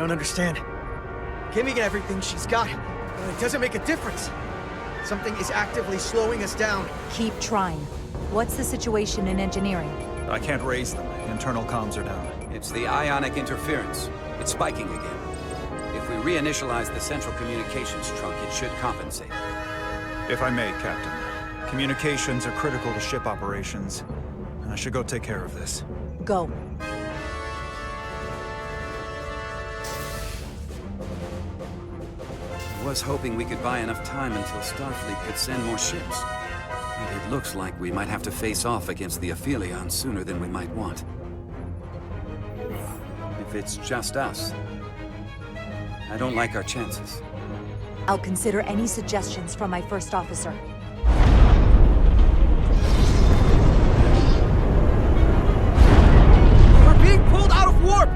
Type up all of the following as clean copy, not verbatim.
don't understand. Giving everything she's got, but it doesn't make a difference. Something is actively slowing us down. Keep trying. What's the situation in engineering? I can't raise them. Internal comms are down. It's the ionic interference. It's spiking again. If we reinitialize the central communications trunk, it should compensate. If I may, Captain. Communications are critical to ship operations, and I should go take care of this. Go. I was hoping we could buy enough time until Starfleet could send more ships. But it looks like we might have to face off against the Aphelion sooner than we might want. If it's just us, I don't like our chances. I'll consider any suggestions from my first officer. We're being pulled out of warp!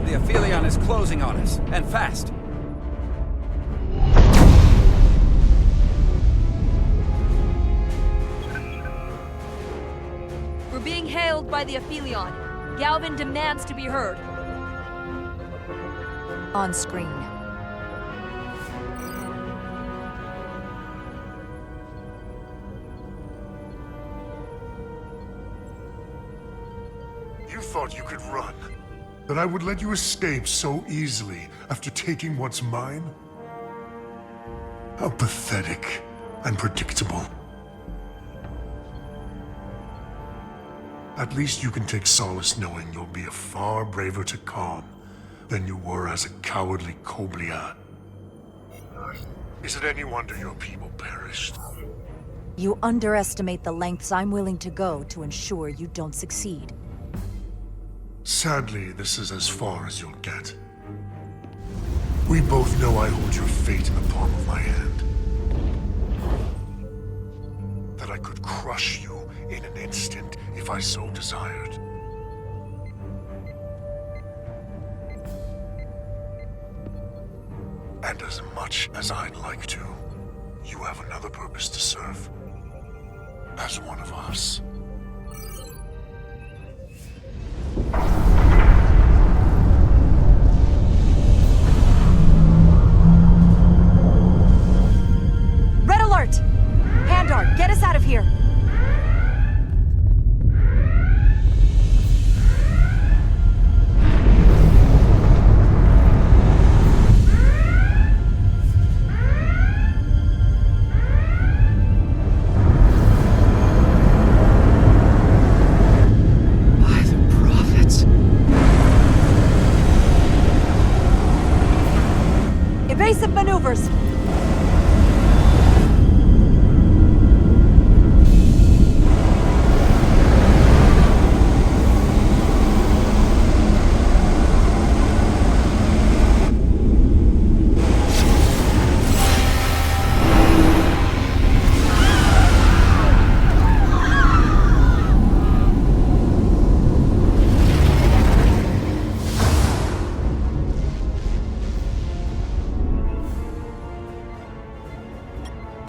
The Aphelion is closing on us, and fast. We're being hailed by the Aphelion. Galvin demands to be heard. On screen. You thought you could run? That I would let you escape so easily after taking what's mine? How pathetic and predictable. At least you can take solace knowing you'll be a far braver Takan than you were as a cowardly Koblian. Is it any wonder your people perished? You underestimate the lengths I'm willing to go to ensure you don't succeed. Sadly, this is as far as you'll get. We both know I hold your fate in the palm of my hand. That I could crush you in an instant if I so desired. And as much as I'd like to, you have another purpose to serve. As one of us. Red alert! Pandar, get us out of here! Evasive maneuvers!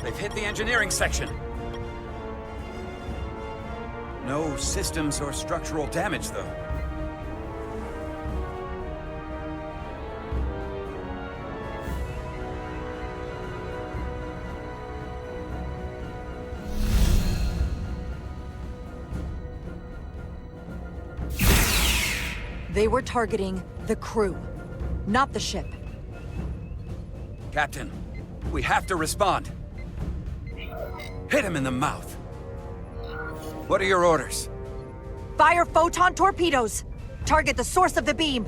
They've hit the engineering section. No systems or structural damage, though. They were targeting the crew, not the ship. Captain, we have to respond. Hit him in the mouth. What are your orders? Fire photon torpedoes! Target the source of the beam!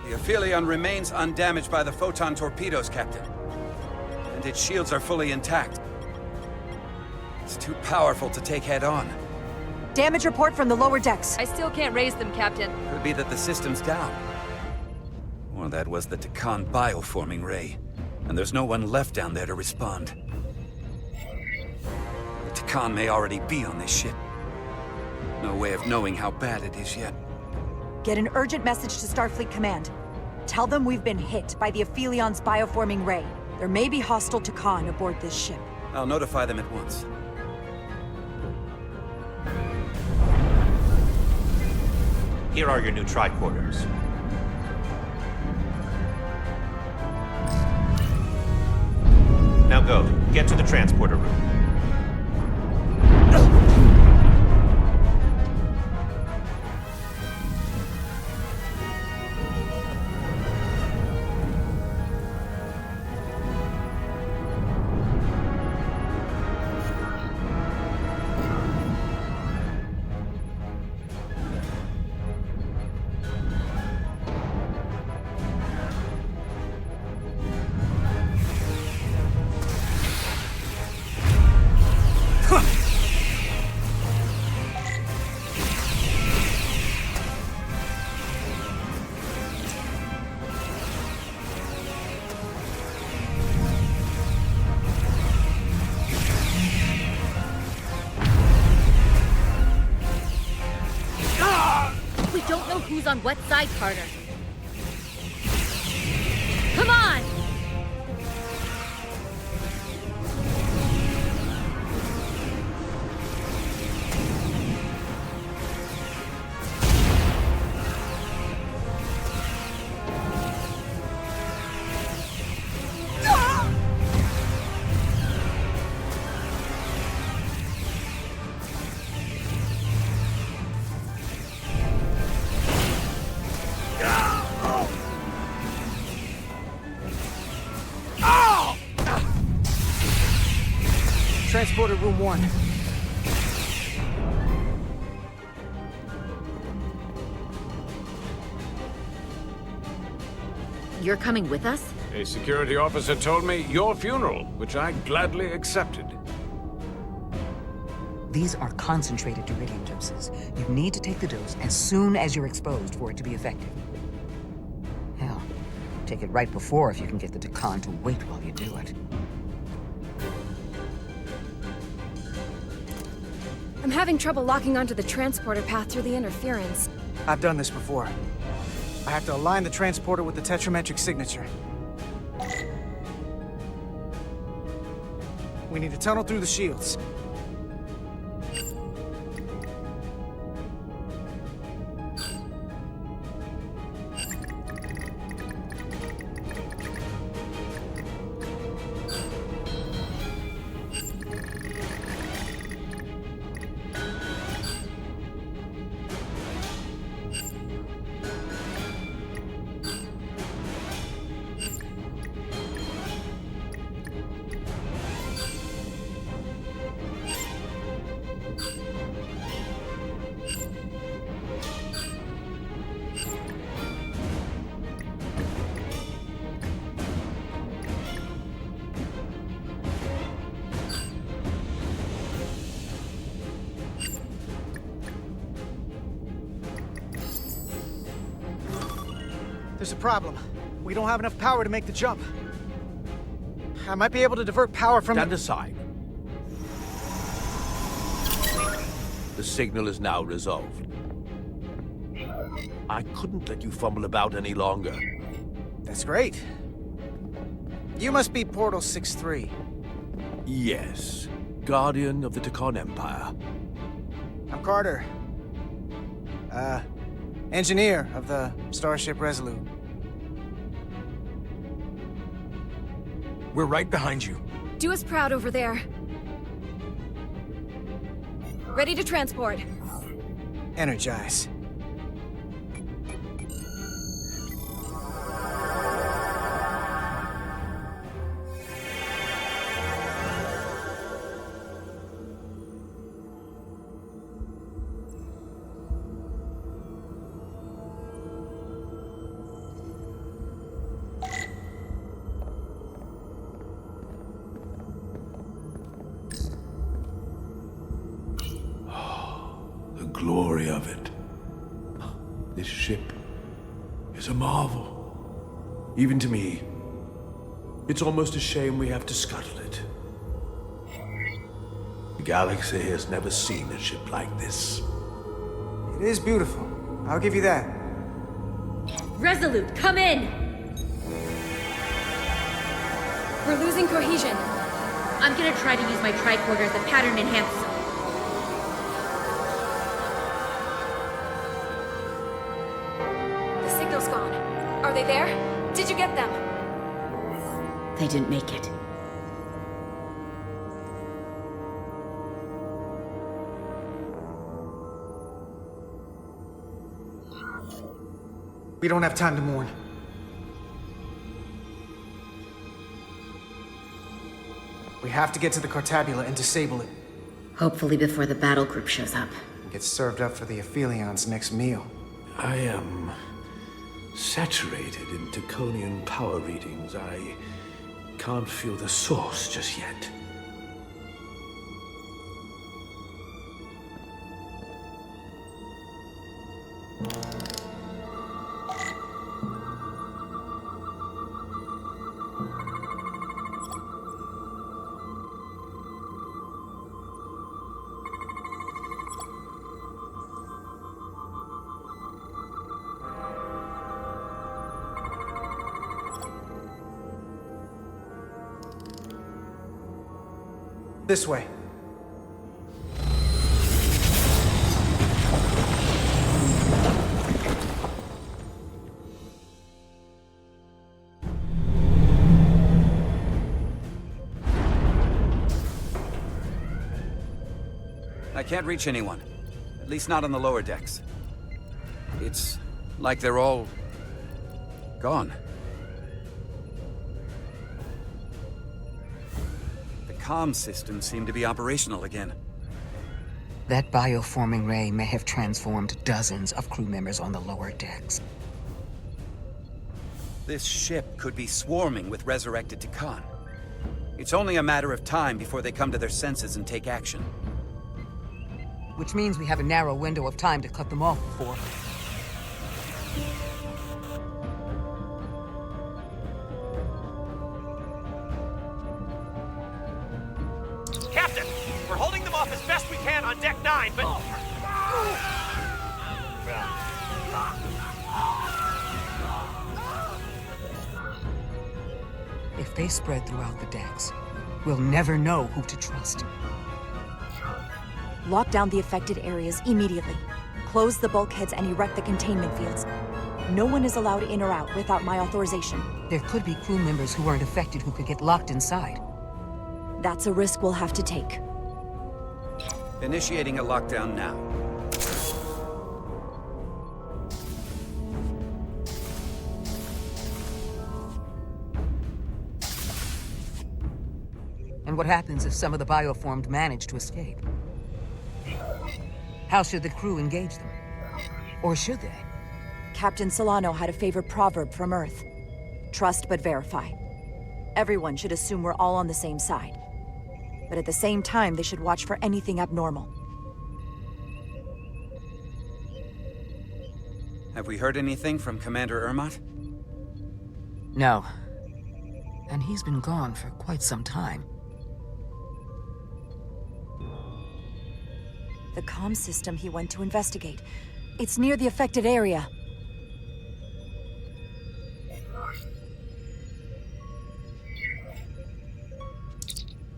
The Aphelion remains undamaged by the photon torpedoes, Captain. And its shields are fully intact. It's too powerful to take head-on. Damage report from the lower decks. I still can't raise them, Captain. Could be that the system's down. Or that was the Takan bioforming ray. And there's no one left down there to respond. The Takan may already be on this ship. No way of knowing how bad it is yet. Get an urgent message to Starfleet Command. Tell them we've been hit by the Aphelion's bioforming ray. There may be hostile Takan aboard this ship. I'll notify them at once. Here are your new tricorders. Now go. Get to the transporter room. We don't know who's on what side, Carter. Come on! Transporter room 1. You're coming with us? A security officer told me your funeral, which I gladly accepted. These are concentrated iridium doses. You need to take the dose as soon as you're exposed for it to be effective. Hell, take it right before if you can get the Decon to wait while you do it. I'm having trouble locking onto the transporter path through the interference. I've done this before. I have to align the transporter with the tetrametric signature. We need to tunnel through the shields. There's a problem. We don't have enough power to make the jump. I might be able to divert power from... Stand aside. The signal is now resolved. I couldn't let you fumble about any longer. That's great. You must be Portal 6-3. Yes. Guardian of the Decon Empire. I'm Carter. Engineer of the Starship Resolute. We're right behind you. Do us proud over there. Ready to transport. Energize. Glory of it. This ship is a marvel. Even to me. It's almost a shame we have to scuttle it. The galaxy has never seen a ship like this. It is beautiful. I'll give you that. Resolute, come in! We're losing cohesion. I'm gonna try to use my tricorder as a pattern enhancer. The signal's gone. Are they there? Did you get them? They didn't make it. We don't have time to mourn. We have to get to the Cartabula and disable it. Hopefully before the battle group shows up. Get served up for the Aphelions' next meal. I am saturated in Taconian power readings. I can't feel the source just yet. This way. I can't reach anyone. At least not on the lower decks. It's like they're all gone. The comm systems seem to be operational again. That bioforming ray may have transformed dozens of crew members on the lower decks. This ship could be swarming with resurrected Takan. It's only a matter of time before they come to their senses and take action. Which means we have a narrow window of time to cut them off before. Captain, we're holding them off as best we can on Deck 9, but... If they spread throughout the decks, we'll never know who to trust. Lock down the affected areas immediately. Close the bulkheads and erect the containment fields. No one is allowed in or out without my authorization. There could be crew members who weren't affected who could get locked inside. That's a risk we'll have to take. Initiating a lockdown now. And what happens if some of the bioformed manage to escape? How should the crew engage them? Or should they? Captain Solano had a favorite proverb from Earth. Trust but verify. Everyone should assume we're all on the same side. But at the same time, they should watch for anything abnormal. Have we heard anything from Commander Ermot? No. And he's been gone for quite some time. The comm system he went to investigate. It's near the affected area.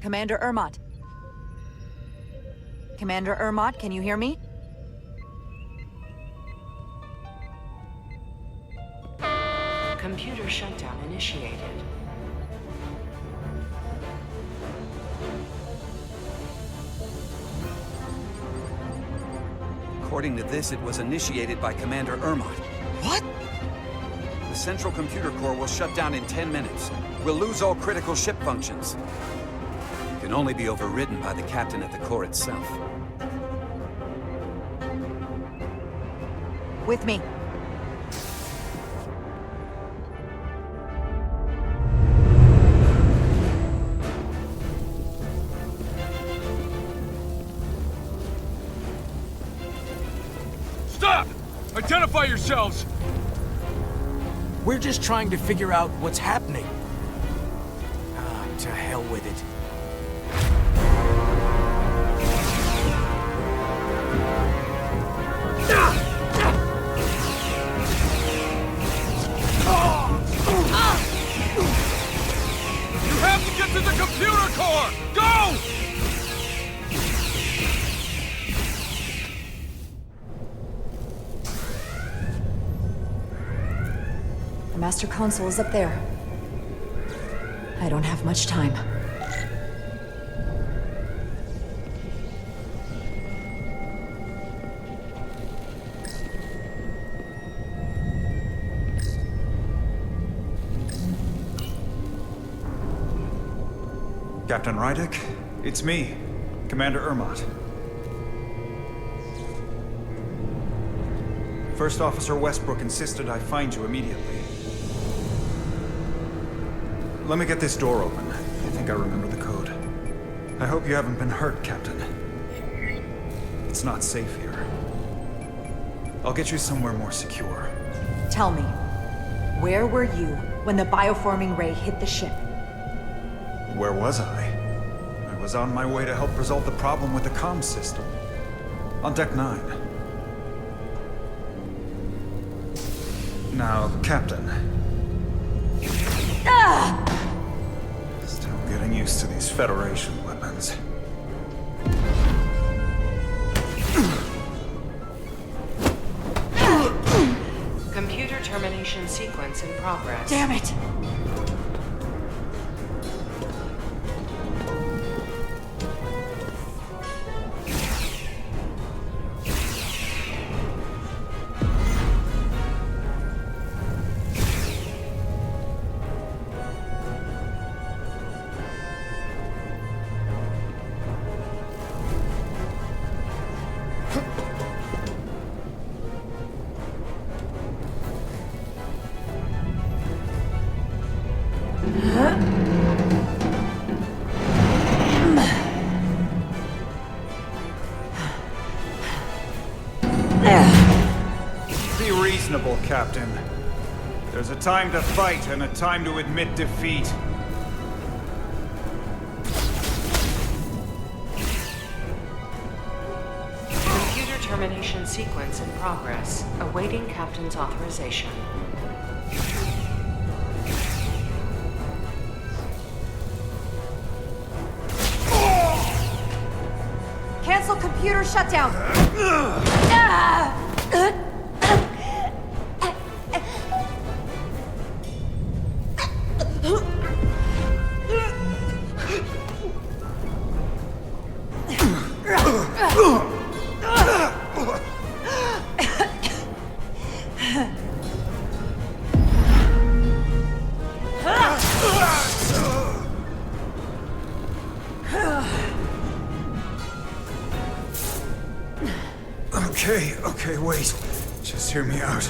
Commander Ermot. Commander Ermot, can you hear me? Computer shutdown initiated. According to this, it was initiated by Commander Ermot. What? The central computer core will shut down in 10 minutes. We'll lose all critical ship functions. It can only be overridden by the captain at the core itself. With me. Stop! Identify yourselves! We're just trying to figure out what's happening. Ah, to hell with it. You have to get to the computer core! Go! Master Console is up there. I don't have much time. Captain Rydick, it's me, Commander Ermot. First Officer Westbrook insisted I find you immediately. Let me get this door open. I think I remember the code. I hope you haven't been hurt, Captain. It's not safe here. I'll get you somewhere more secure. Tell me, where were you when the bioforming ray hit the ship? Where was I? I was on my way to help resolve the problem with the comms system. On Deck 9. Now, Captain. Still getting used to these Federation weapons. Computer termination sequence in progress. Damn it! Be reasonable, Captain. There's a time to fight and a time to admit defeat. Computer termination sequence in progress. Awaiting Captain's authorization. Cancel computer shutdown! Okay, wait. Just hear me out.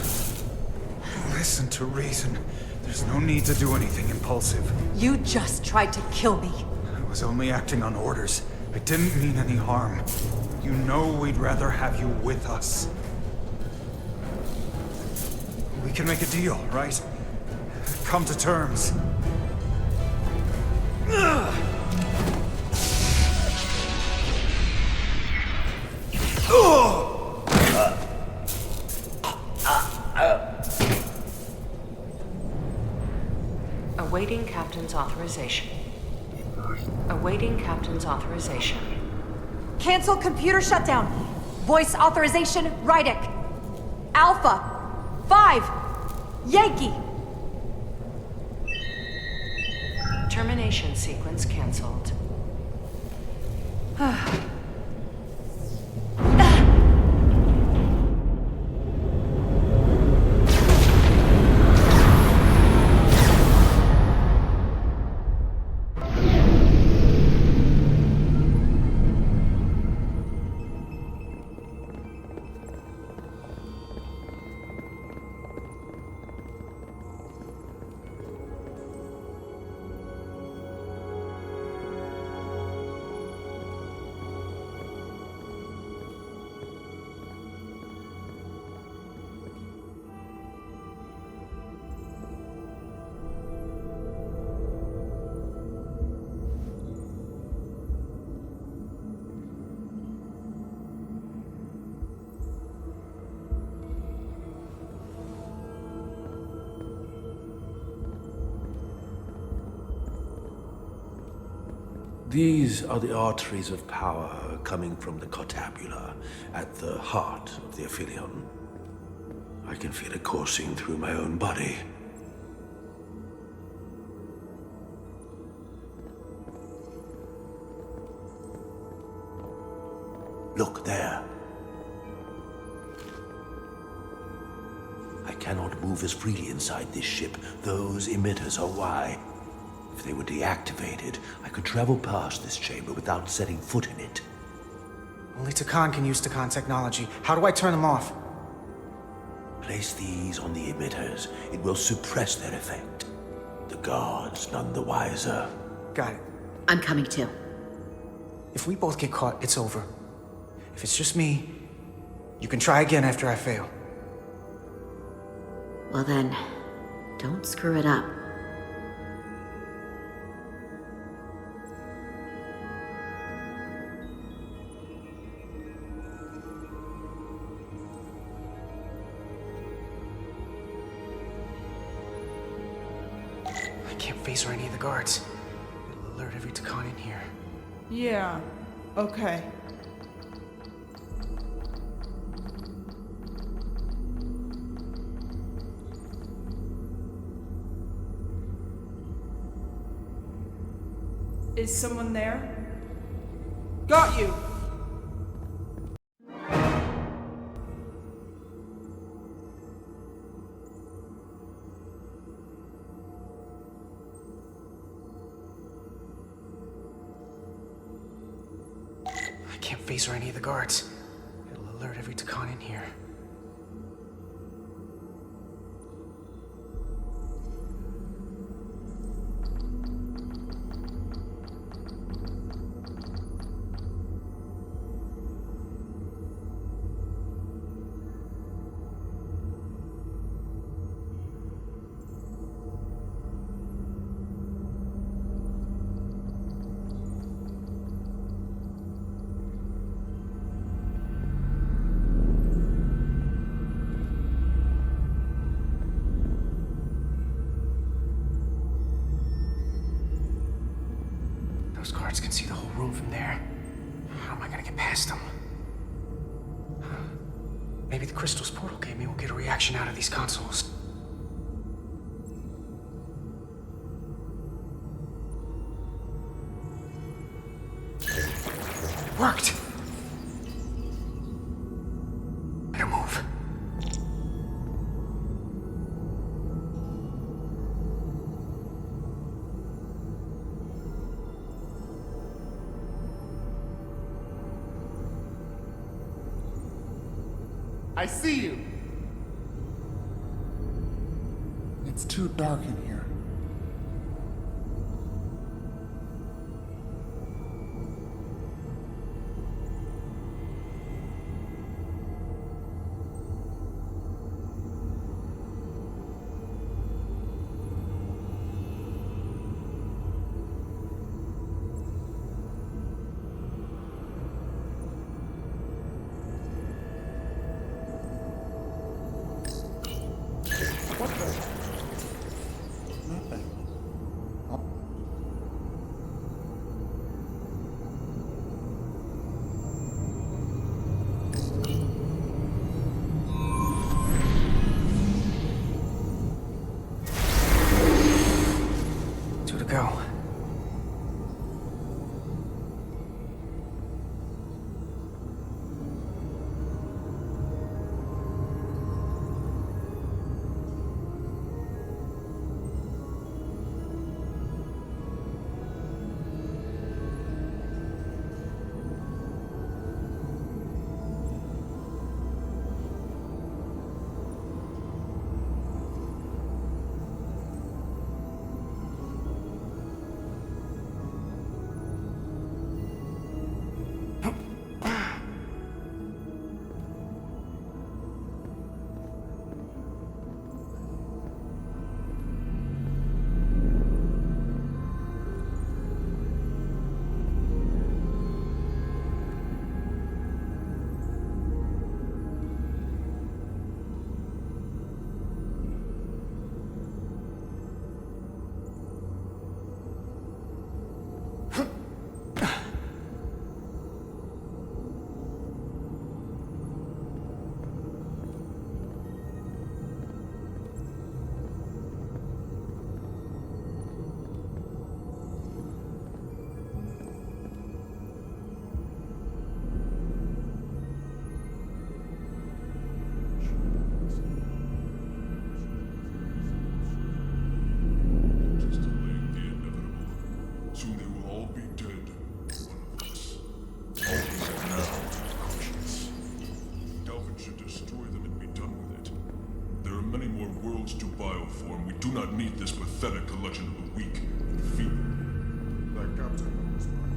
Listen to reason. There's no need to do anything impulsive. You just tried to kill me. I was only acting on orders. I didn't mean any harm. You know we'd rather have you with us. We can make a deal, right? Come to terms. Awaiting Captain's authorization. Awaiting Captain's authorization. Cancel computer shutdown. Voice authorization, Rydick. Alpha 5 Yankee. Termination sequence cancelled. These are the arteries of power coming from the cortabula at the heart of the Aphelion. I can feel it coursing through my own body. Look there. I cannot move as freely inside this ship. Those emitters are why. If they were deactivated, I could travel past this chamber without setting foot in it. Only Takan can use Takan technology. How do I turn them off? Place these on the emitters. It will suppress their effect. The guards none the wiser. Got it. I'm coming too. If we both get caught, it's over. If it's just me, you can try again after I fail. Well then, don't screw it up. I can't phaser any of the guards. It'll alert every Takan in here. Yeah, okay. Is someone there? Got you! I can't phaser any of the guards. It'll alert every Takan in here. Those guards can see the whole room from there. How am I gonna get past them? Maybe the crystal's portal gaming will get a reaction out of these consoles. Worked! Better move. I see you! It's too dark in here. beneath this pathetic collection of the weak and feeble. That captain knows mine.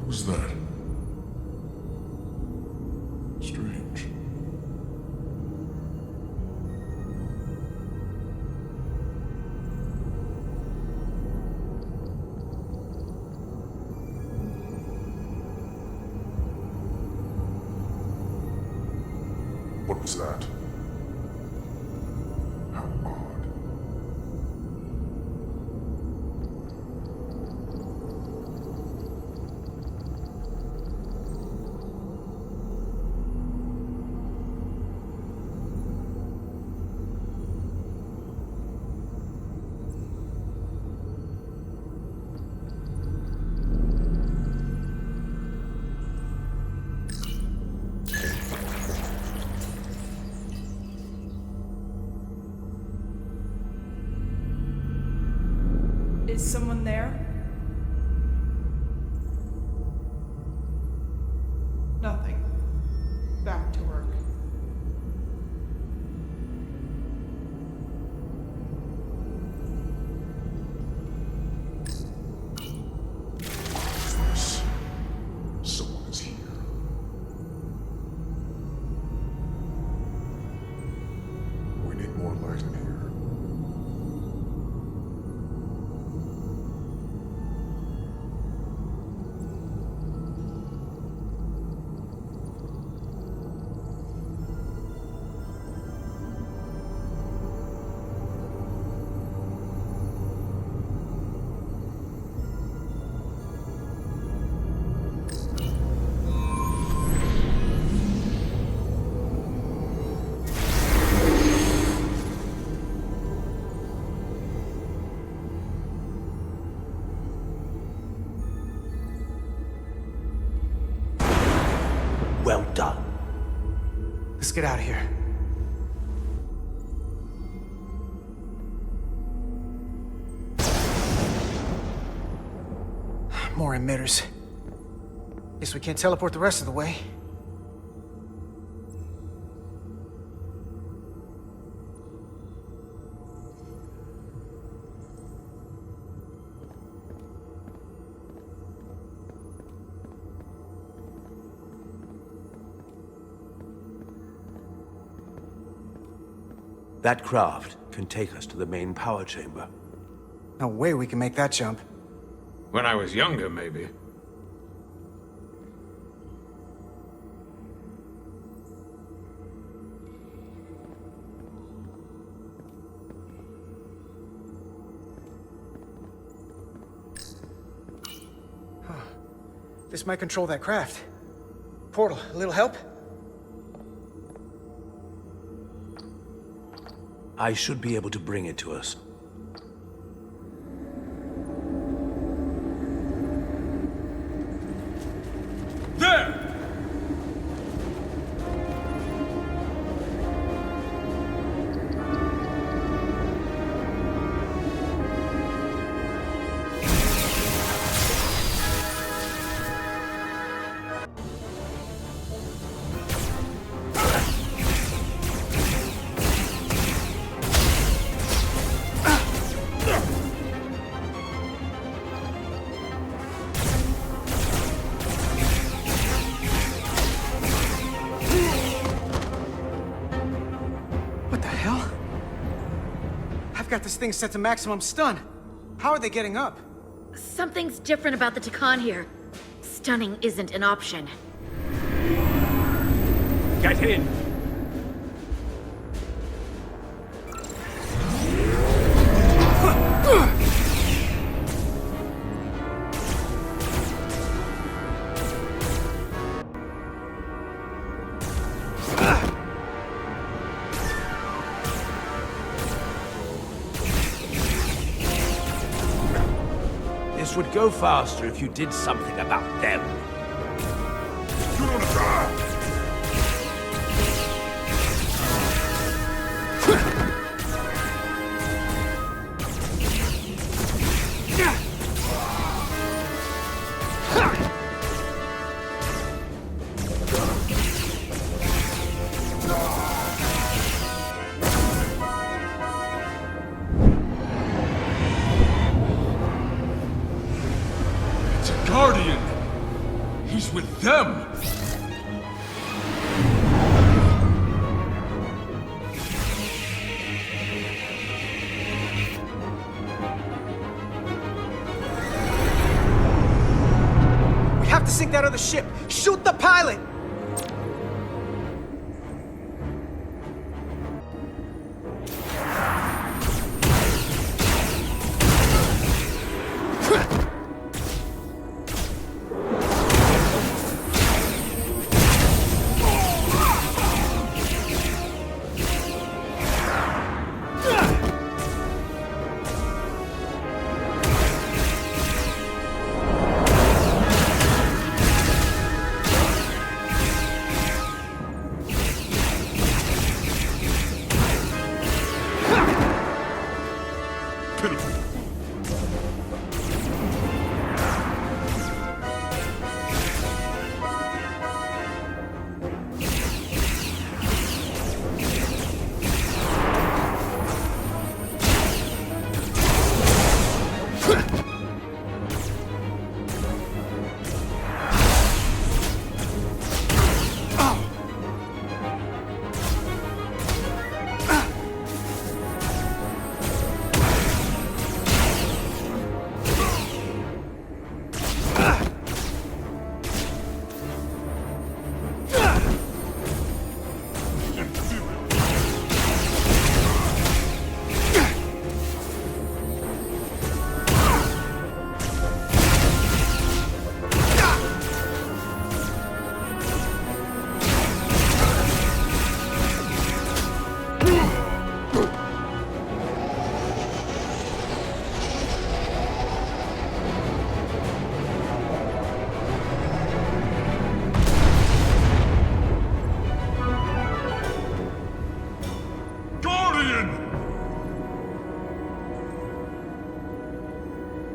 was that? Strange. What was that? How odd. Is someone there? Nothing. Back to work. Someone is here. We need more light in here. Well done. Let's get out of here. More emitters. Guess we can't teleport the rest of the way. That craft can take us to the main power chamber. No way we can make that jump. When I was younger, maybe. This might control that craft. Portal, a little help? I should be able to bring it to us. There! What the hell? I've got this thing set to maximum stun. How are they getting up? Something's different about the Takan here. Stunning isn't an option. Get in! This would go faster if you did something about them. It's a Guardian! He's with them! We have to sink that other ship! Shoot the pilot!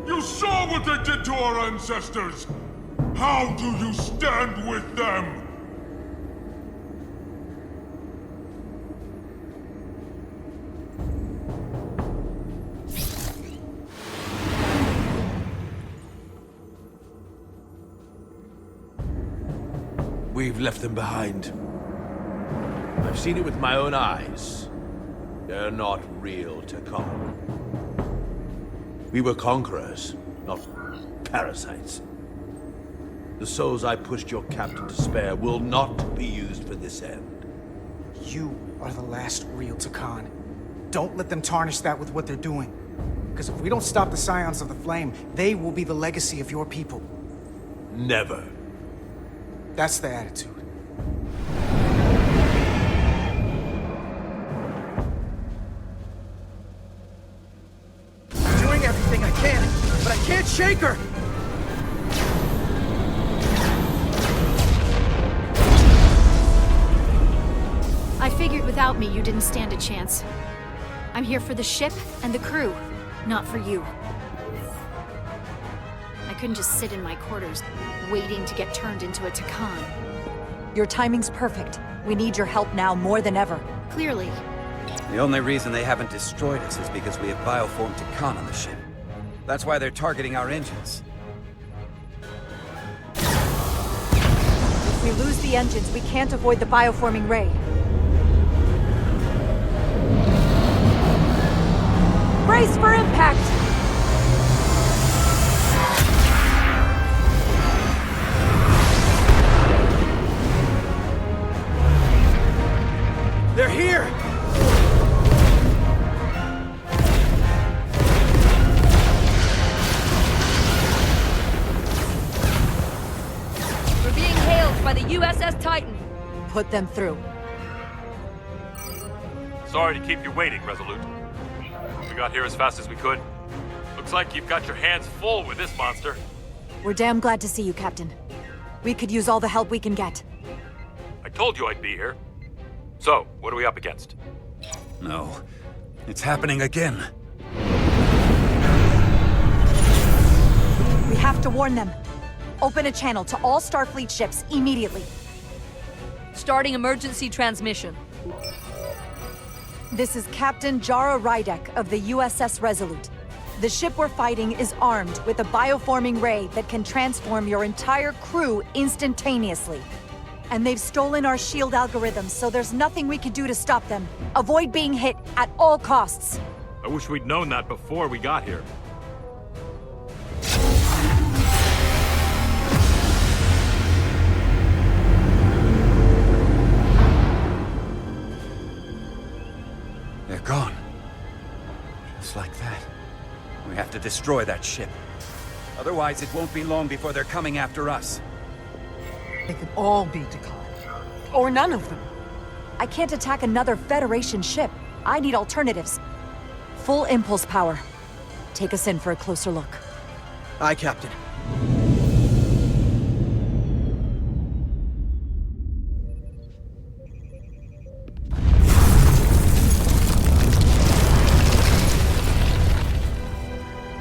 You saw what they did to our ancestors! How do you stand with them? We've left them behind. I've seen it with my own eyes. They're not real Takan. We were conquerors, not parasites. The souls I pushed your captain to spare will not be used for this end. You are the last real Takan. Don't let them tarnish that with what they're doing. Because if we don't stop the Scions of the Flame, they will be the legacy of your people. Never. That's the attitude. I'm doing everything I can, but I can't shake her! I figured without me, you didn't stand a chance. I'm here for the ship and the crew, not for you. I couldn't just sit in my quarters, waiting to get turned into a Takan. Your timing's perfect. We need your help now more than ever. Clearly. The only reason they haven't destroyed us is because we have bioformed Takan on the ship. That's why they're targeting our engines. If we lose the engines, we can't avoid the bioforming ray. Brace for impact! They're here! We're being hailed by the USS Titan. Put them through. Sorry to keep you waiting, Resolute. We got here as fast as we could. Looks like you've got your hands full with this monster. We're damn glad to see you, Captain. We could use all the help we can get. I told you I'd be here. So, what are we up against? No. It's happening again. We have to warn them. Open a channel to all Starfleet ships immediately. Starting emergency transmission. This is Captain Jara Rydek of the USS Resolute. The ship we're fighting is armed with a bioforming ray that can transform your entire crew instantaneously. And they've stolen our shield algorithms, so there's nothing we can do to stop them. Avoid being hit at all costs. I wish we'd known that before we got here. They're gone. Just like that. We have to destroy that ship. Otherwise, it won't be long before they're coming after us. They could all be Takan. Or none of them. I can't attack another Federation ship. I need alternatives. Full impulse power. Take us in for a closer look. Aye, Captain.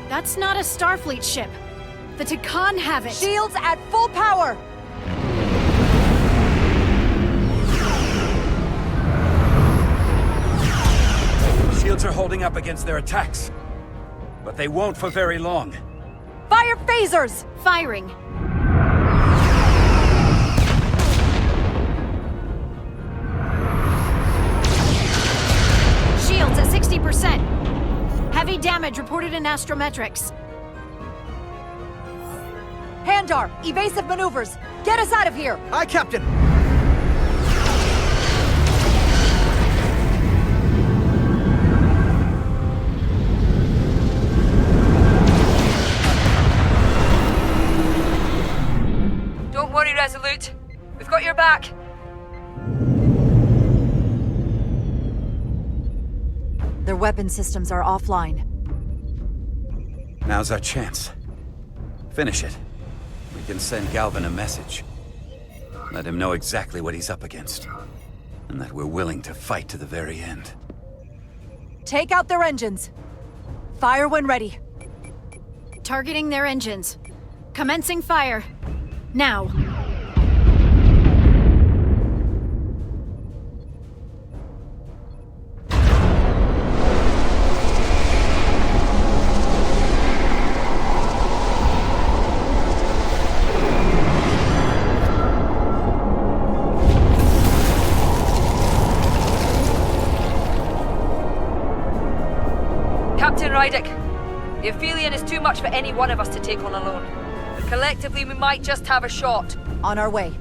That's not a Starfleet ship. The Takan have it. Shields at full power! Shields are holding up against their attacks. But they won't for very long. Fire phasers! Firing. Shields at 60%. Heavy damage reported in astrometrics. Handar, evasive maneuvers! Get us out of here! Aye, Captain! Don't worry, Resolute. We've got your back. Their weapon systems are offline. Now's our chance. Finish it. We can send Galvin a message. Let him know exactly what he's up against. And that we're willing to fight to the very end. Take out their engines. Fire when ready. Targeting their engines. Commencing fire. Now. Captain Rydek, the Aphelion is too much for any one of us to take on alone. But collectively, we might just have a shot. On our way.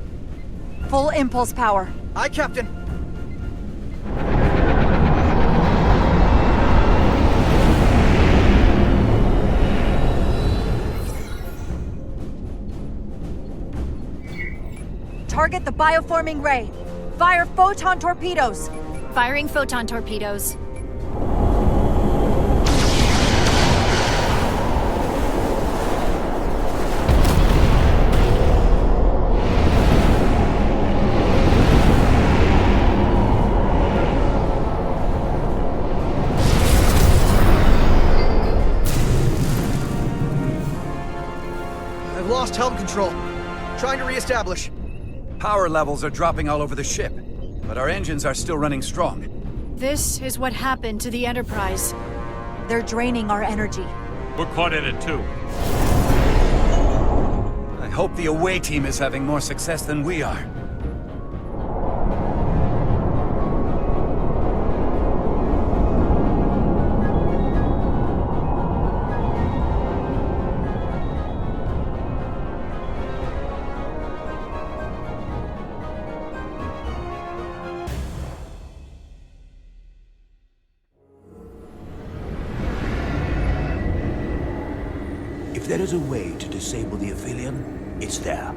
Full impulse power. Aye, Captain. target the bioforming ray. Fire photon torpedoes. Firing photon torpedoes. I've lost helm control. Trying to re-establish. Power levels are dropping all over the ship, but our engines are still running strong. This is what happened to the Enterprise. They're draining our energy. We're caught in it too. I hope the away team is having more success than we are. If there is a way to disable the Aphelion, it's there.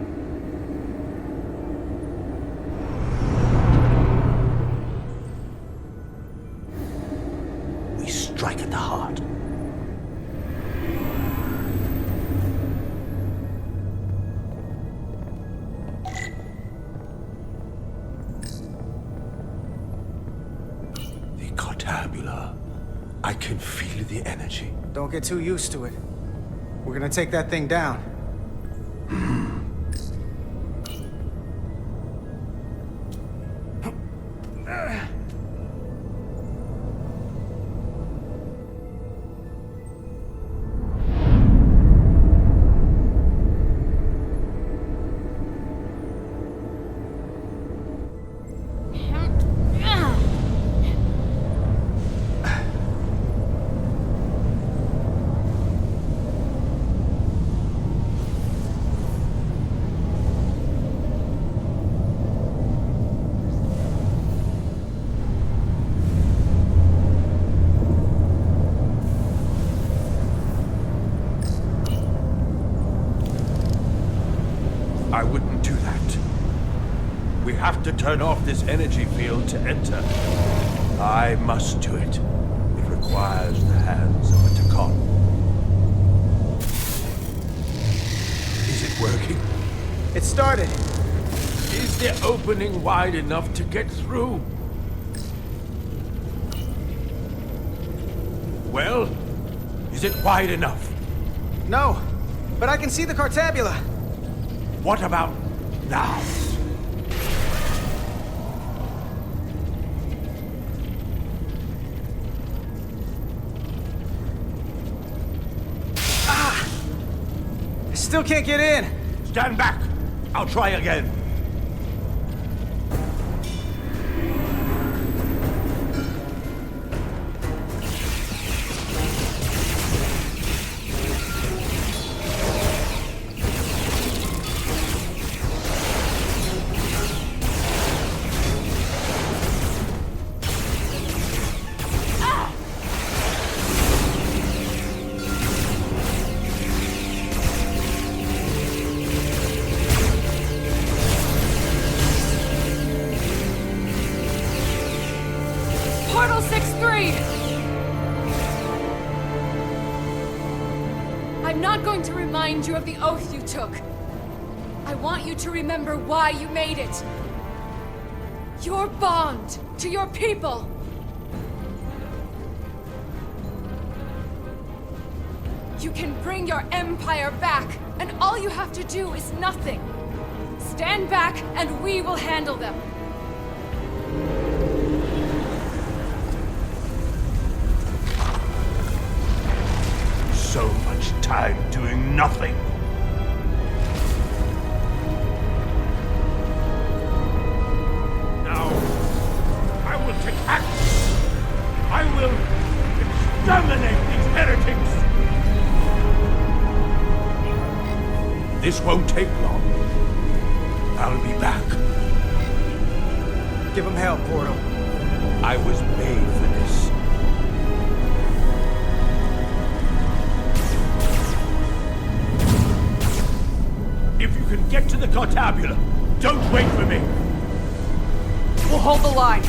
We strike at the heart. The Cartabula. I can feel the energy. Don't get too used to it. We're gonna take that thing down. I wouldn't do that. We have to turn off this energy field to enter. I must do it. It requires the hands of a Takon. Is it working? It started. Is the opening wide enough to get through? Well, is it wide enough? No, but I can see the Cartabula. What about now? I still can't get in. Stand back. I'll try again. Portal 6-3! I'm not going to remind you of the oath you took. I want you to remember why you made it. Your bond to your people. You can bring your empire back, and all you have to do is nothing. Stand back, and we will handle them. So much time doing nothing. Now, I will take action. I will exterminate these heretics. This won't take long. I'll be back. Give him hell, Portal. I was made for this. If you can get to the Cartabula, Don't wait for me! We'll hold the line.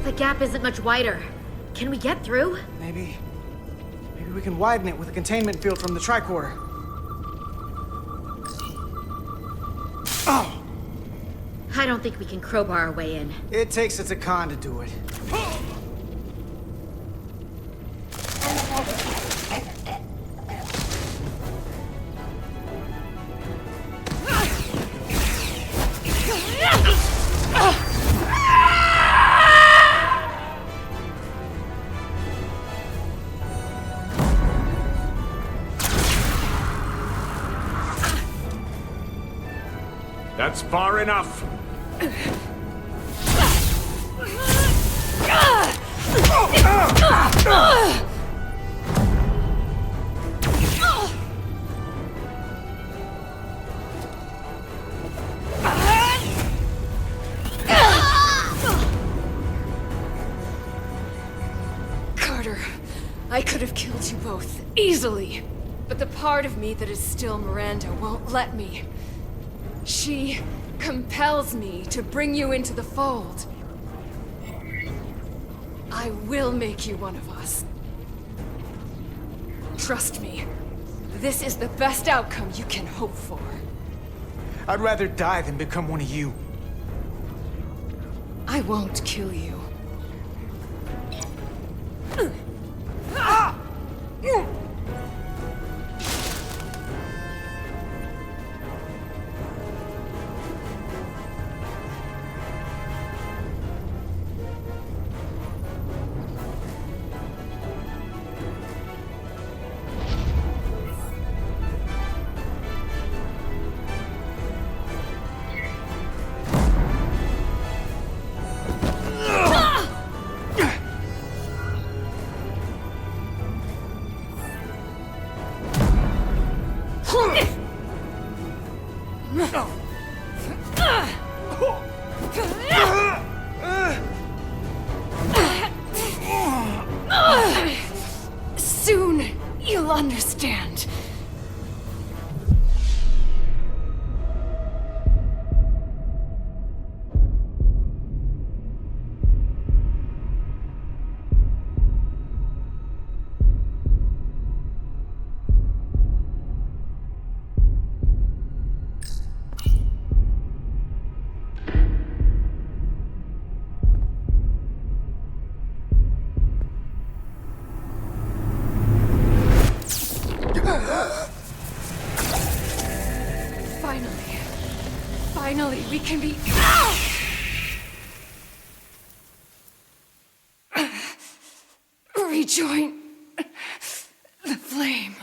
The gap isn't much wider. Can we get through? Maybe we can widen it with a containment field from the tricorder. Oh! I don't think we can crowbar our way in. It takes a Takan to do it. That's far enough. Carter, I could have killed you both, easily. But the part of me that is still Miranda won't let me. She compels me to bring you into the fold. I will make you one of us. Trust me, this is the best outcome you can hope for. I'd rather die than become one of you. I won't kill you. Soon, you'll understand. Finally, we can be... rejoin the flame.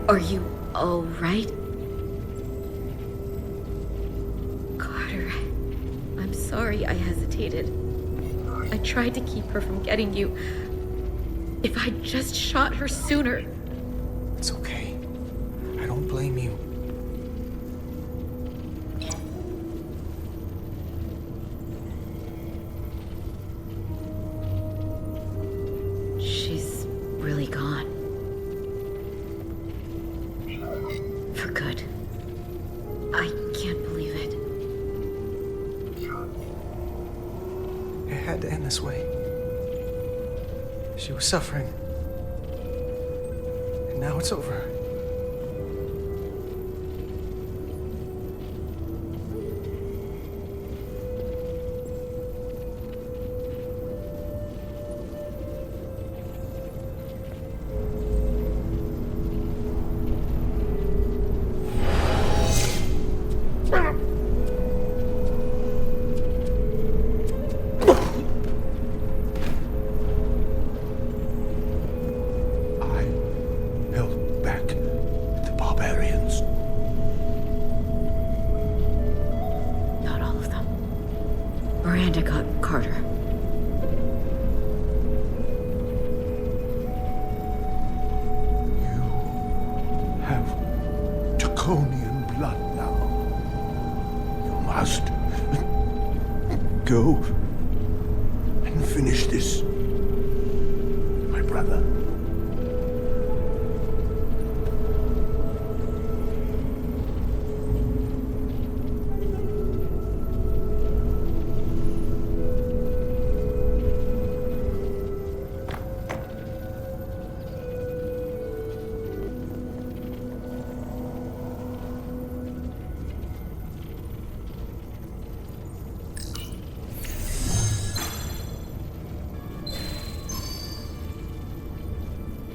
Are you all right? Carter, I'm sorry I hesitated. I tried to keep her from getting you. If I'd just shot her sooner. It's okay. I don't blame you. She's really gone. For good. I can't believe it. to end this way. She was suffering. And now it's over. Miranda got Carter. Have Draconian blood now. You must go and finish this, my brother.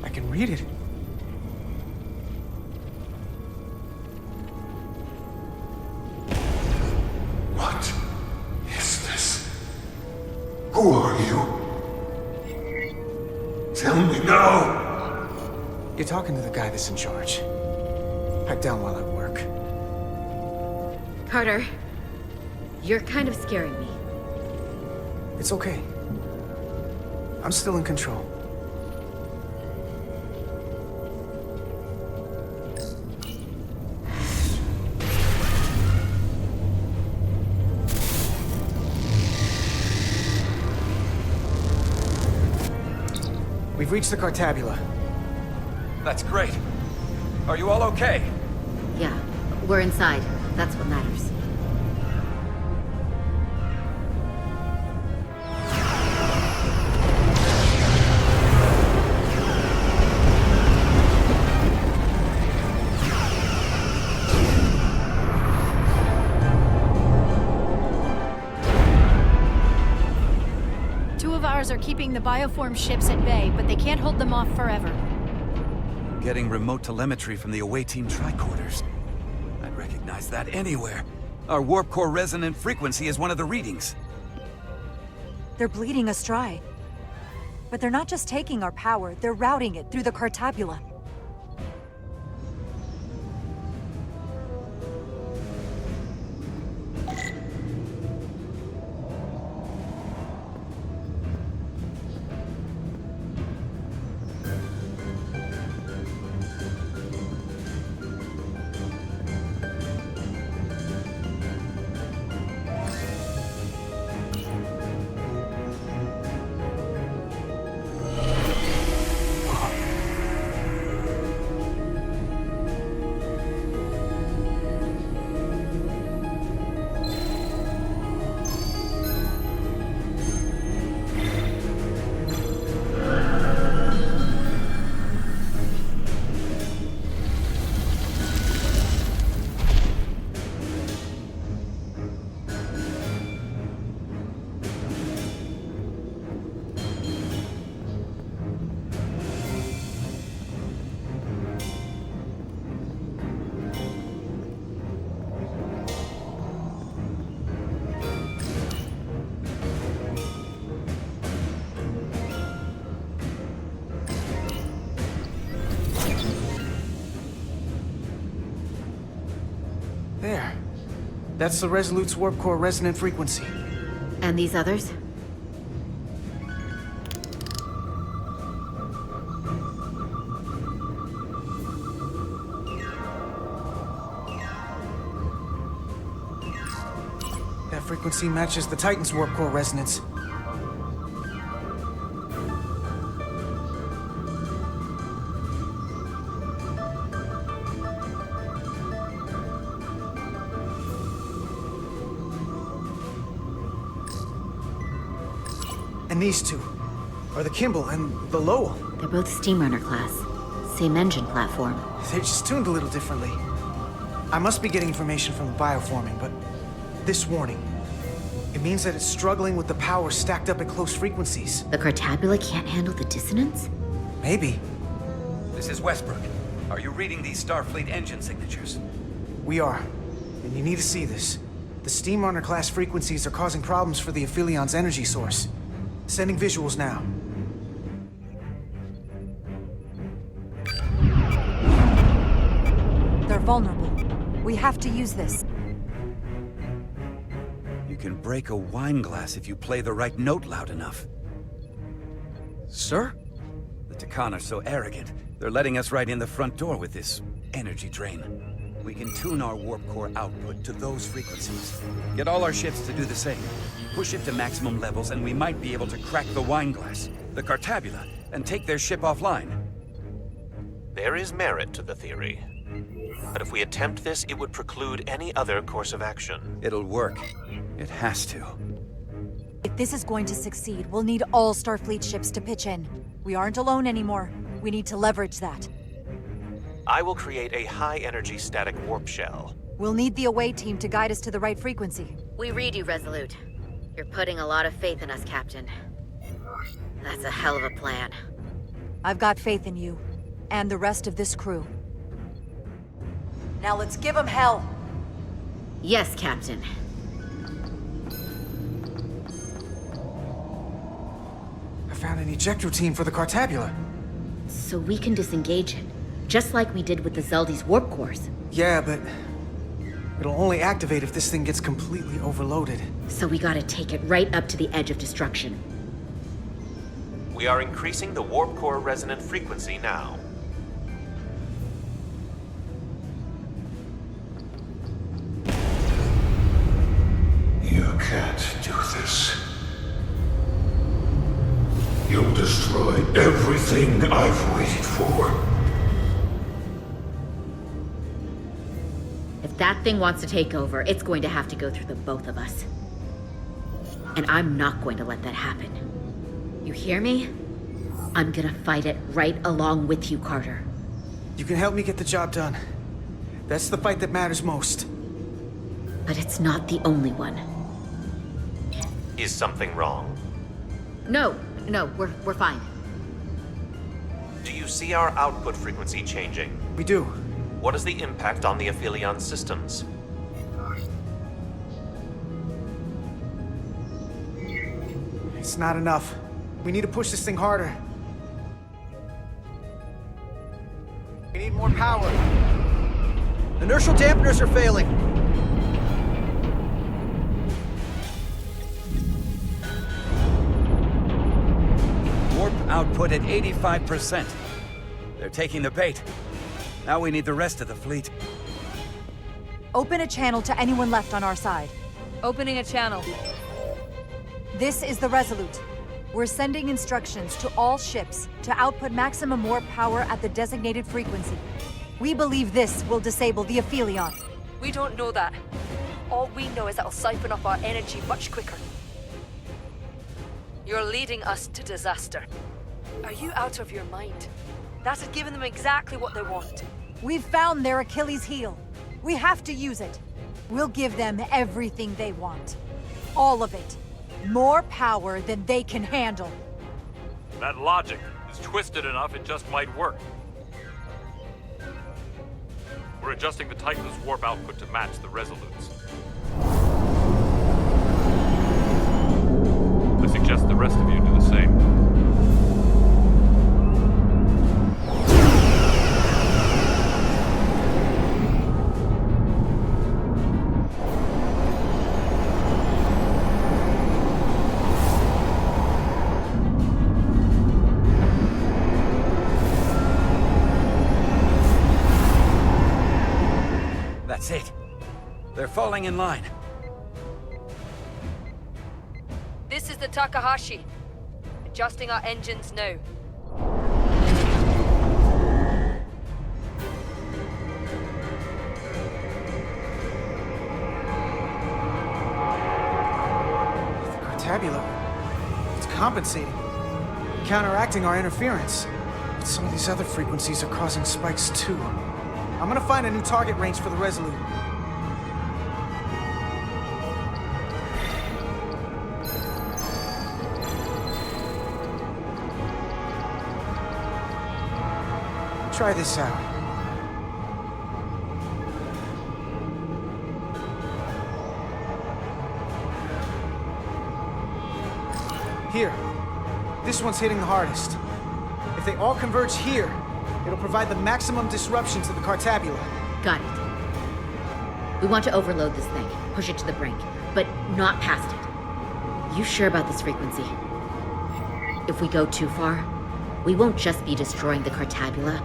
I can read it. What is this? Who are you? Tell me now! You're talking to the guy that's in charge. Pipe down while I work. Carter, you're kind of scaring me. It's okay. I'm still in control. We've reached the Cartabula. That's great. Are you all okay? Yeah, we're inside. That's what matters. Two of ours are keeping the bioform ships at bay, but they can't hold them off forever. Getting remote telemetry from the away team tricorders. I'd recognize that anywhere. Our warp core resonant frequency is one of the readings. They're bleeding us dry. But they're not just taking our power, they're routing it through the Cartabula. There. That's the Resolute's warp core resonant frequency. And these others? That frequency matches the Titan's warp core resonance. And these two are the Kimball and the Lowell. They're both Steamrunner class. Same engine platform. They're just tuned a little differently. I must be getting information from the bioforming, but this warning, it means that it's struggling with the power stacked up at close frequencies. The Cartabula can't handle the dissonance? Maybe. This is Westbrook. Are you reading these Starfleet engine signatures? We are. And you need to see this. The Steamrunner class frequencies are causing problems for the Aphilion's energy source. Sending visuals now. They're vulnerable. We have to use this. You can break a wine glass if you play the right note loud enough. Sir? The Takan are so arrogant, they're letting us right in the front door with this energy drain. We can tune our warp core output to those frequencies. Get all our ships to do the same. Push it to maximum levels and we might be able to crack the wine glass, the Cartabula, and take their ship offline. There is merit to the theory. But if we attempt this, it would preclude any other course of action. It'll work. It has to. If this is going to succeed, we'll need all Starfleet ships to pitch in. We aren't alone anymore. We need to leverage that. I will create a high-energy static warp shell. We'll need the away team to guide us to the right frequency. We read you, Resolute. You're putting a lot of faith in us, Captain. That's a hell of a plan. I've got faith in you, and the rest of this crew. Now let's give them hell! Yes, Captain. I found an ejector team for the Cartabula. So we can disengage it, just like we did with the Zeldi's warp cores. Yeah, but it'll only activate if this thing gets completely overloaded. So we gotta take it right up to the edge of destruction. We are increasing the warp core resonant frequency now. You can't do this. You'll destroy everything I've waited for. If that thing wants to take over, it's going to have to go through the both of us. And I'm not going to let that happen. You hear me? I'm gonna fight it right along with you, Carter. You can help me get the job done. That's the fight that matters most. But it's not the only one. Is something wrong? No, we're fine. Do you see our output frequency changing? We do. What is the impact on the Aphelion systems? It's not enough. We need to push this thing harder. We need more power. Inertial dampeners are failing. Warp output at 85%. They're taking the bait. Now we need the rest of the fleet. Open a channel to anyone left on our side. Opening a channel. This is the Resolute. We're sending instructions to all ships to output maximum warp power at the designated frequency. We believe this will disable the Aphelion. We don't know that. All we know is it'll siphon off our energy much quicker. You're leading us to disaster. Are you out of your mind? That had given them exactly what they want. We've found their Achilles heel. We have to use it. We'll give them everything they want. All of it. More power than they can handle. That logic is twisted enough it just might work. We're adjusting the Titan's warp output to match the Resolute's. I suggest the rest of you do the same. That's it. They're falling in line. This is the Takahashi. Adjusting our engines now. The Cartabula. It's compensating, counteracting our interference. But some of these other frequencies are causing spikes too. I'm gonna find a new target range for the Resolute. Try this out. Here. This one's hitting the hardest. If they all converge here, it'll provide the maximum disruption to the Cartabula. Got it. We want to overload this thing, push it to the brink, but not past it. You sure about this frequency? If we go too far, we won't just be destroying the Cartabula.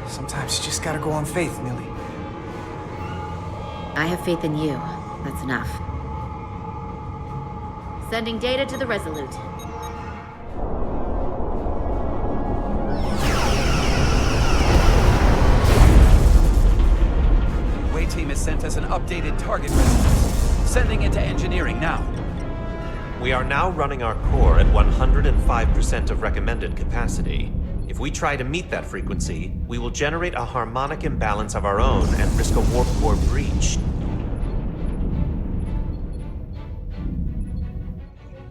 Sometimes you just gotta go on faith, Millie. I have faith in you. That's enough. Sending data to the Resolute. Way team has sent us an updated target resonance. Sending it to engineering now. We are now running our core at 105% of recommended capacity. If we try to meet that frequency, we will generate a harmonic imbalance of our own and risk a warp core breach.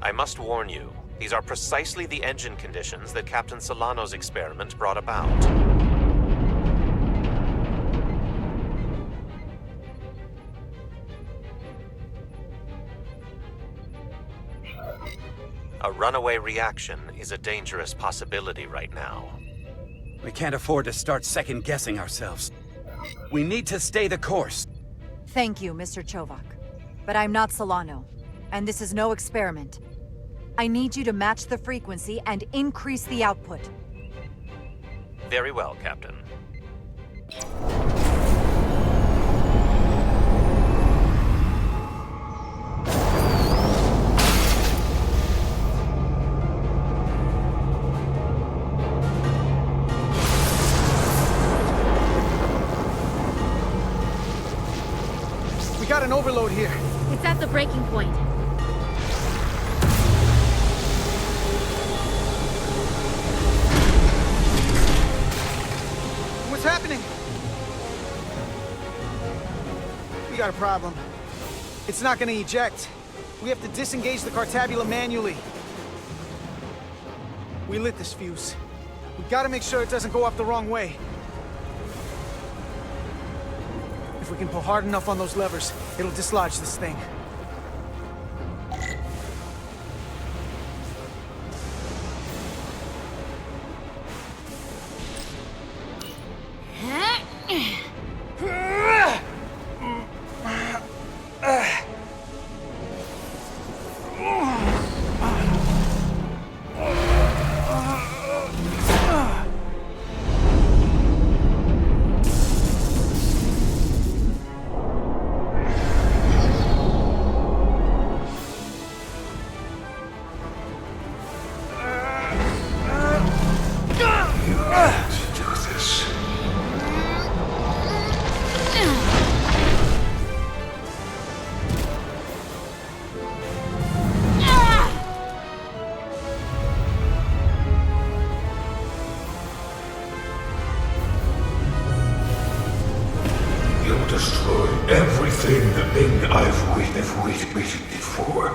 I must warn you, these are precisely the engine conditions that Captain Solano's experiment brought about. A runaway reaction is a dangerous possibility right now. We can't afford to start second-guessing ourselves. We need to stay the course. Thank you, Mr. Chovak. But I'm not Solano, and this is no experiment. I need you to match the frequency and increase the output. Very well, Captain. We got an overload here. It's at the breaking point. What's happening? We got a problem. It's not gonna eject. We have to disengage the Cartabula manually. We lit this fuse. We gotta make sure it doesn't go off the wrong way. If we can pull hard enough on those levers, it'll dislodge this thing. Destroy everything I've waited for.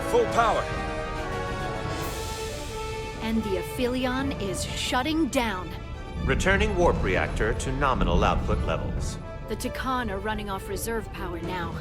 full power. And the Aphelion is shutting down. Returning warp reactor to nominal output levels. The Takan are running off reserve power now.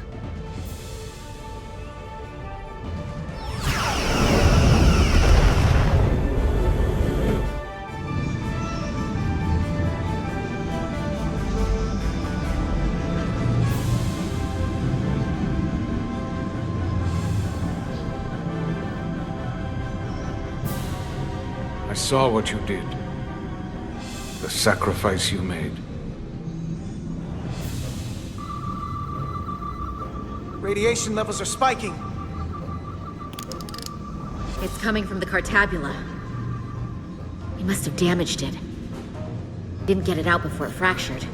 I saw what you did. The sacrifice you made. Radiation levels are spiking. It's coming from the Cartabula. He must have damaged it. Didn't get it out before it fractured.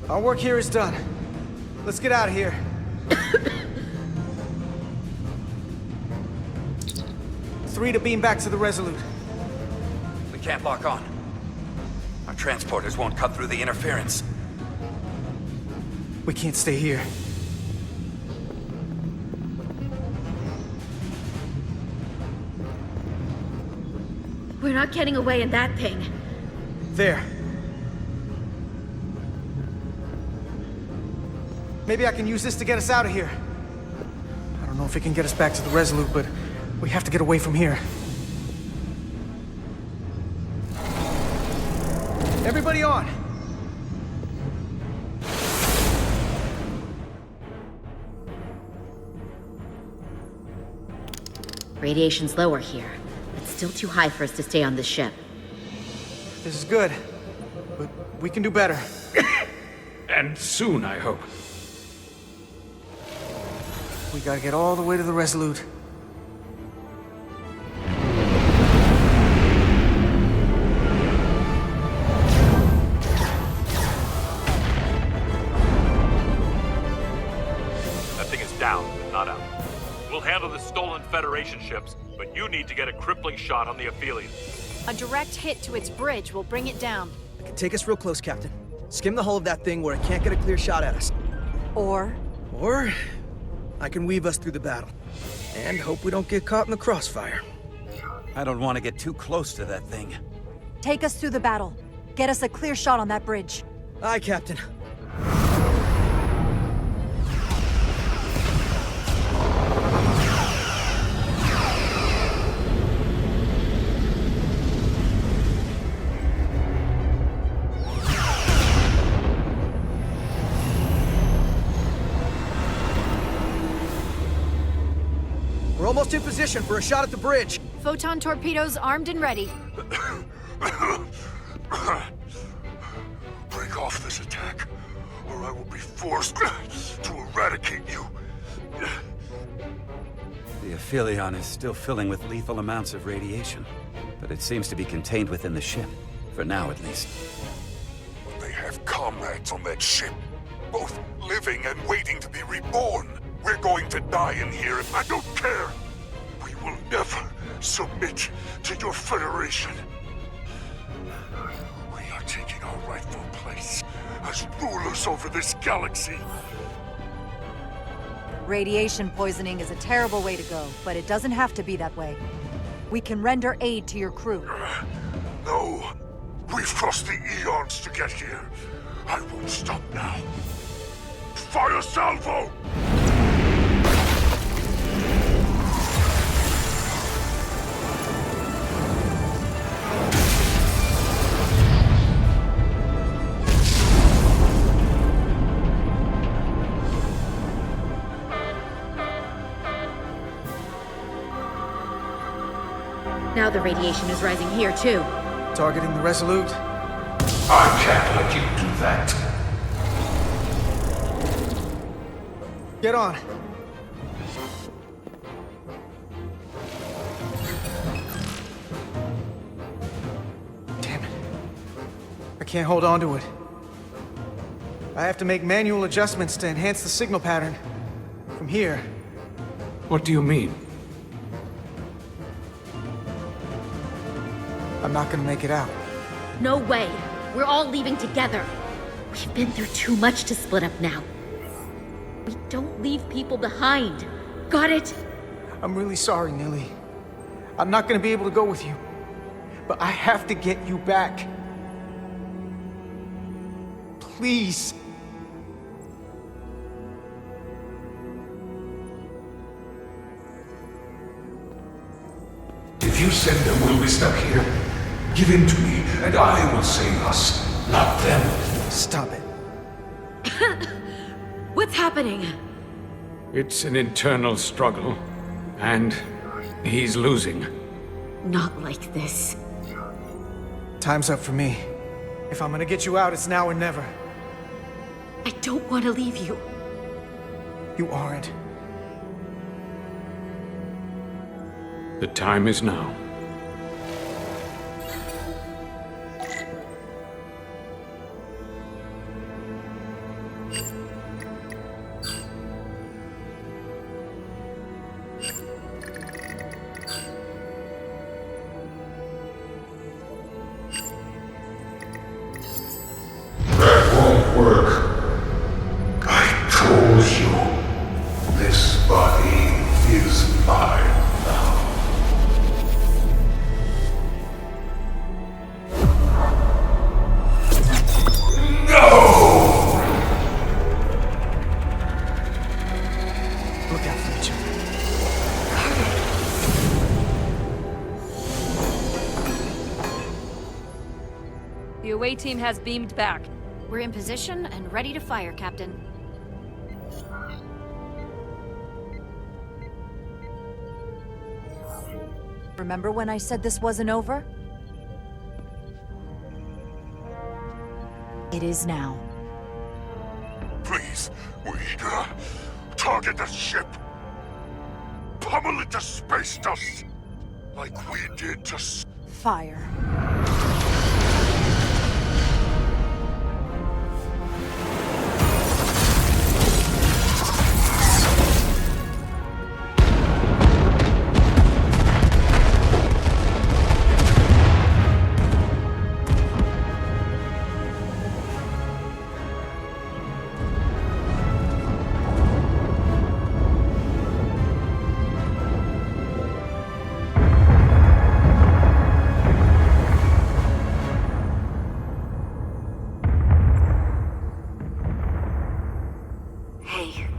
Our work here is done. Let's get out of here. Three to beam back to the Resolute. We can't lock on. Our transporters won't cut through the interference. We can't stay here. We're not getting away in that thing. There. Maybe I can use this to get us out of here. I don't know if it can get us back to the Resolute, but we have to get away from here. Everybody on! Radiation's lower here. It's still too high for us to stay on this ship. This is good, but we can do better. And soon, I hope. We gotta get all the way to the Resolute. That thing is down, not out. We'll handle the stolen Federation ships, but you need to get a crippling shot on the Aphelion. A direct hit to its bridge will bring it down. Take us real close, Captain. Skim the hull of that thing where it can't get a clear shot at us. Or I can weave us through the battle. And hope we don't get caught in the crossfire. I don't want to get too close to that thing. take us through the battle. Get us a clear shot on that bridge. Aye, Captain. We're almost in position for a shot at the bridge. Photon torpedoes armed and ready. Break off this attack, or I will be forced to eradicate you. The Aphelion is still filling with lethal amounts of radiation, but it seems to be contained within the ship, for now at least. But they have comrades on that ship, both living and waiting to be reborn. We're going to die in here if I don't care. We will never submit to your Federation. We are taking our rightful place as rulers over this galaxy. Radiation poisoning is a terrible way to go, but it doesn't have to be that way. We can render aid to your crew. No. We've crossed the eons to get here. I won't stop now. Fire salvo! Now the radiation is rising here, too. Targeting the Resolute? I can't let you do that. Get on. Damn it. I can't hold on to it. I have to make manual adjustments to enhance the signal pattern. From here. What do you mean? I'm not gonna make it out. No way. We're all leaving together. We've been through too much to split up now. We don't leave people behind. Got it? I'm really sorry, Nilly. I'm not gonna be able to go with you. But I have to get you back. Please. If you send them, we'll be stuck here. Give in to me, and I will save us, not them. Stop it. What's happening? It's an internal struggle, and he's losing. Not like this. Time's up for me. If I'm gonna get you out, it's now or never. I don't want to leave you. You aren't. The time is now. That won't work. I told you, this body is mine now. No! Look out for each other. The away team has beamed back. We're in position and ready to fire, Captain. Remember when I said this wasn't over? It is now. Please, we target the ship. Pummel it to space dust, like we did to... Fire.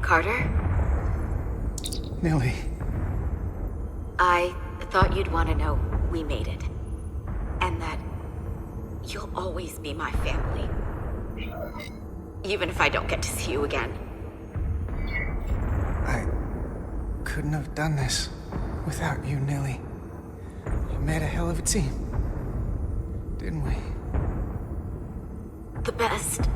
Carter? Nilly. I thought you'd want to know we made it. And that you'll always be my family. Even if I don't get to see you again. I couldn't have done this without you, Nilly. We made a hell of a team. Didn't we? The best.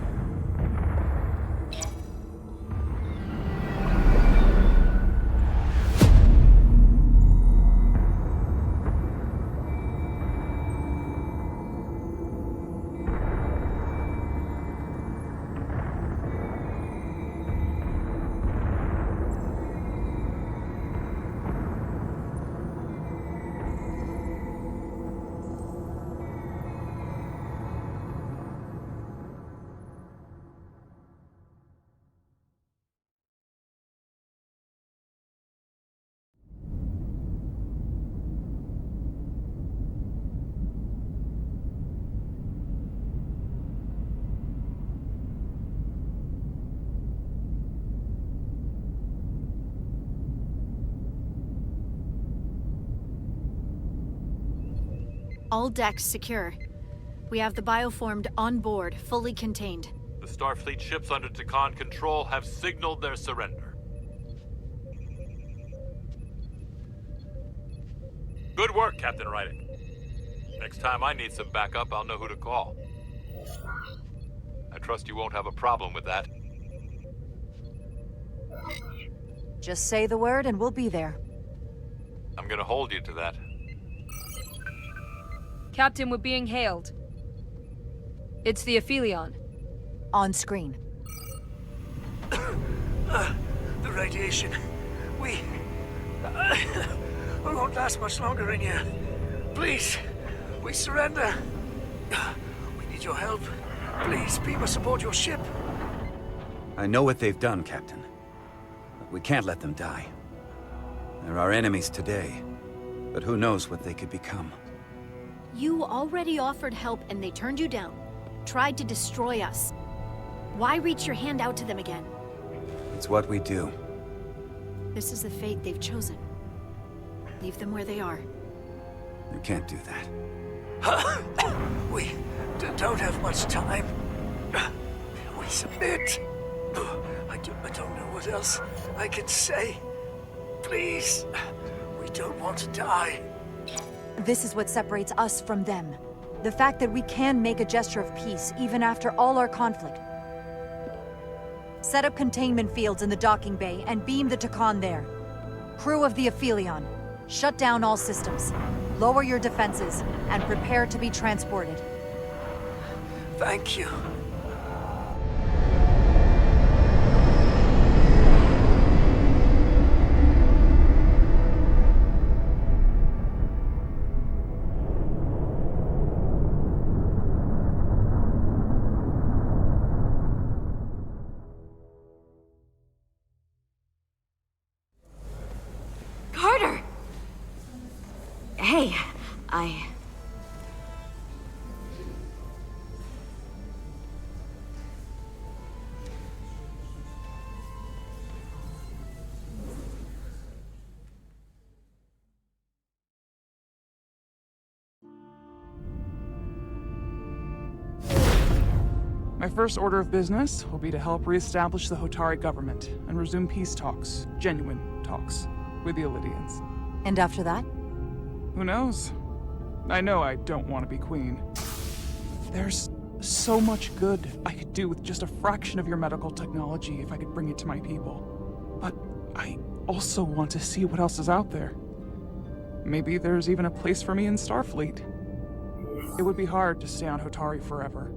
All decks secure. We have the bioformed on board, fully contained. The Starfleet ships under Takan control have signaled their surrender. Good work, Captain Rydick. Next time I need some backup, I'll know who to call. I trust you won't have a problem with that. Just say the word and we'll be there. I'm gonna hold you to that. Captain, we're being hailed. It's the Aphelion. On screen. The radiation. We won't last much longer in here. Please, we surrender. We need your help. Please, beam us aboard your ship. I know what they've done, Captain. We can't let them die. They're our enemies today, but who knows what they could become. You already offered help and they turned you down. Tried to destroy us. Why reach your hand out to them again? It's what we do. This is the fate they've chosen. Leave them where they are. You can't do that. We don't have much time. We submit. I don't know what else I can say. Please, we don't want to die. This is what separates us from them. The fact that we can make a gesture of peace, even after all our conflict. Set up containment fields in the docking bay and beam the Takan there. Crew of the Aphelion, shut down all systems. Lower your defenses, and prepare to be transported. Thank you. Carter! Hey, My first order of business will be to help reestablish the Hotari government and resume peace talks, genuine talks, with the Illidians. And after that? Who knows? I know I don't want to be queen. There's so much good I could do with just a fraction of your medical technology if I could bring it to my people. But I also want to see what else is out there. Maybe there's even a place for me in Starfleet. It would be hard to stay on Hotari forever.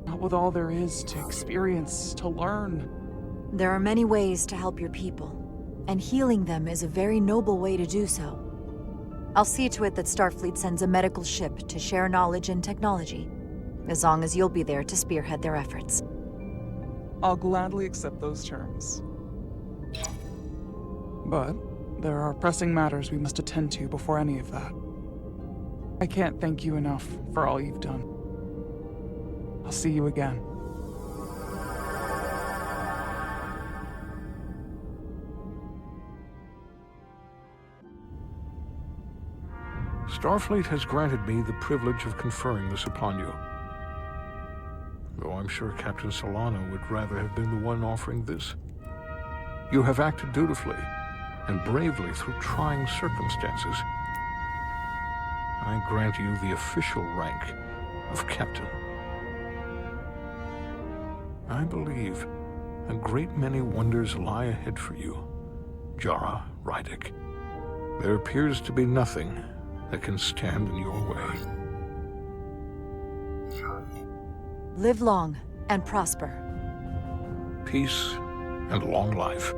Not with all there is to experience, to learn. There are many ways to help your people, and healing them is a very noble way to do so. I'll see to it that Starfleet sends a medical ship to share knowledge and technology, as long as you'll be there to spearhead their efforts. I'll gladly accept those terms. But there are pressing matters we must attend to before any of that. I can't thank you enough for all you've done. I'll see you again. Starfleet has granted me the privilege of conferring this upon you. Though I'm sure Captain Solano would rather have been the one offering this. You have acted dutifully and bravely through trying circumstances. I grant you the official rank of Captain. I believe a great many wonders lie ahead for you, Jara Rydick. There appears to be nothing that can stand in your way. Live long and prosper. Peace and long life.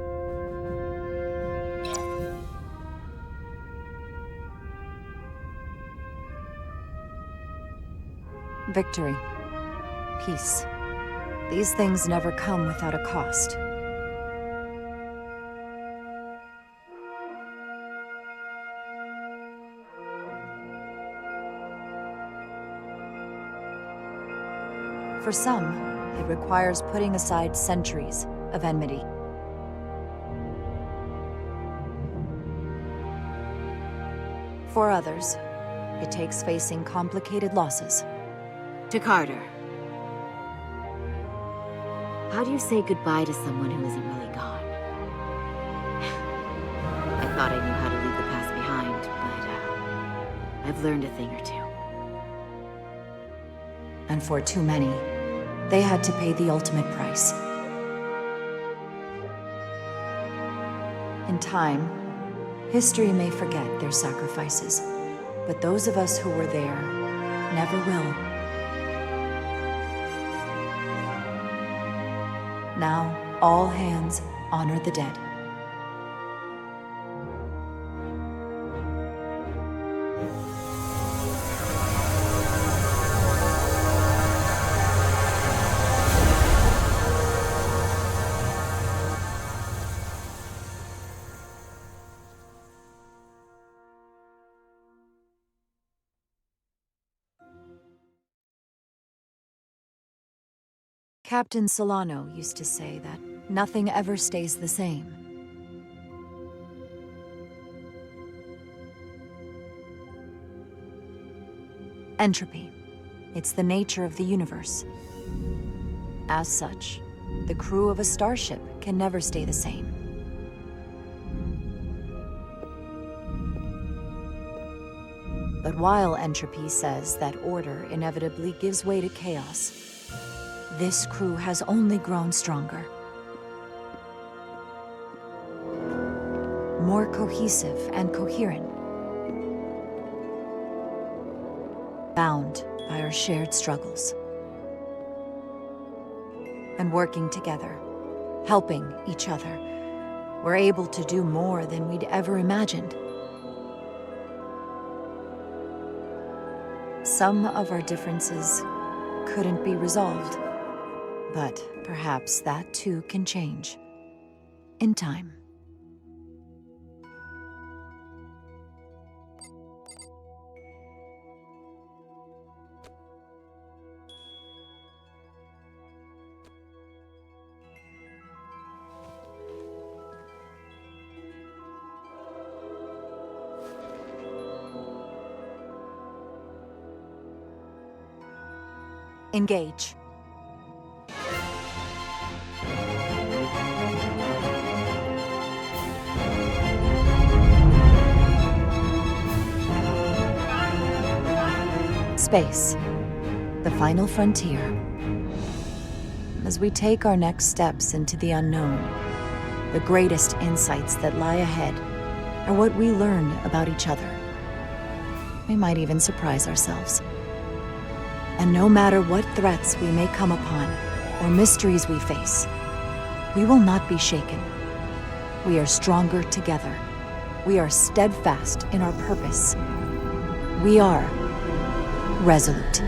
Victory. Peace. These things never come without a cost. For some, it requires putting aside centuries of enmity. For others, it takes facing complicated losses. To Carter. How do you say goodbye to someone who isn't really gone? I thought I knew how to leave the past behind, but I've learned a thing or two. And for too many, they had to pay the ultimate price. In time, history may forget their sacrifices, but those of us who were there never will. Now, all hands honor the dead. Captain Solano used to say that nothing ever stays the same. Entropy. It's the nature of the universe. As such, the crew of a starship can never stay the same. But while entropy says that order inevitably gives way to chaos, this crew has only grown stronger. More cohesive and coherent. Bound by our shared struggles. And working together, helping each other, we're able to do more than we'd ever imagined. Some of our differences couldn't be resolved, but perhaps that too can change in time. Engage. Space, the final frontier. As we take our next steps into the unknown, the greatest insights that lie ahead are what we learn about each other. We might even surprise ourselves. And no matter what threats we may come upon, or mysteries we face, we will not be shaken. We are stronger together. We are steadfast in our purpose. We are resolute.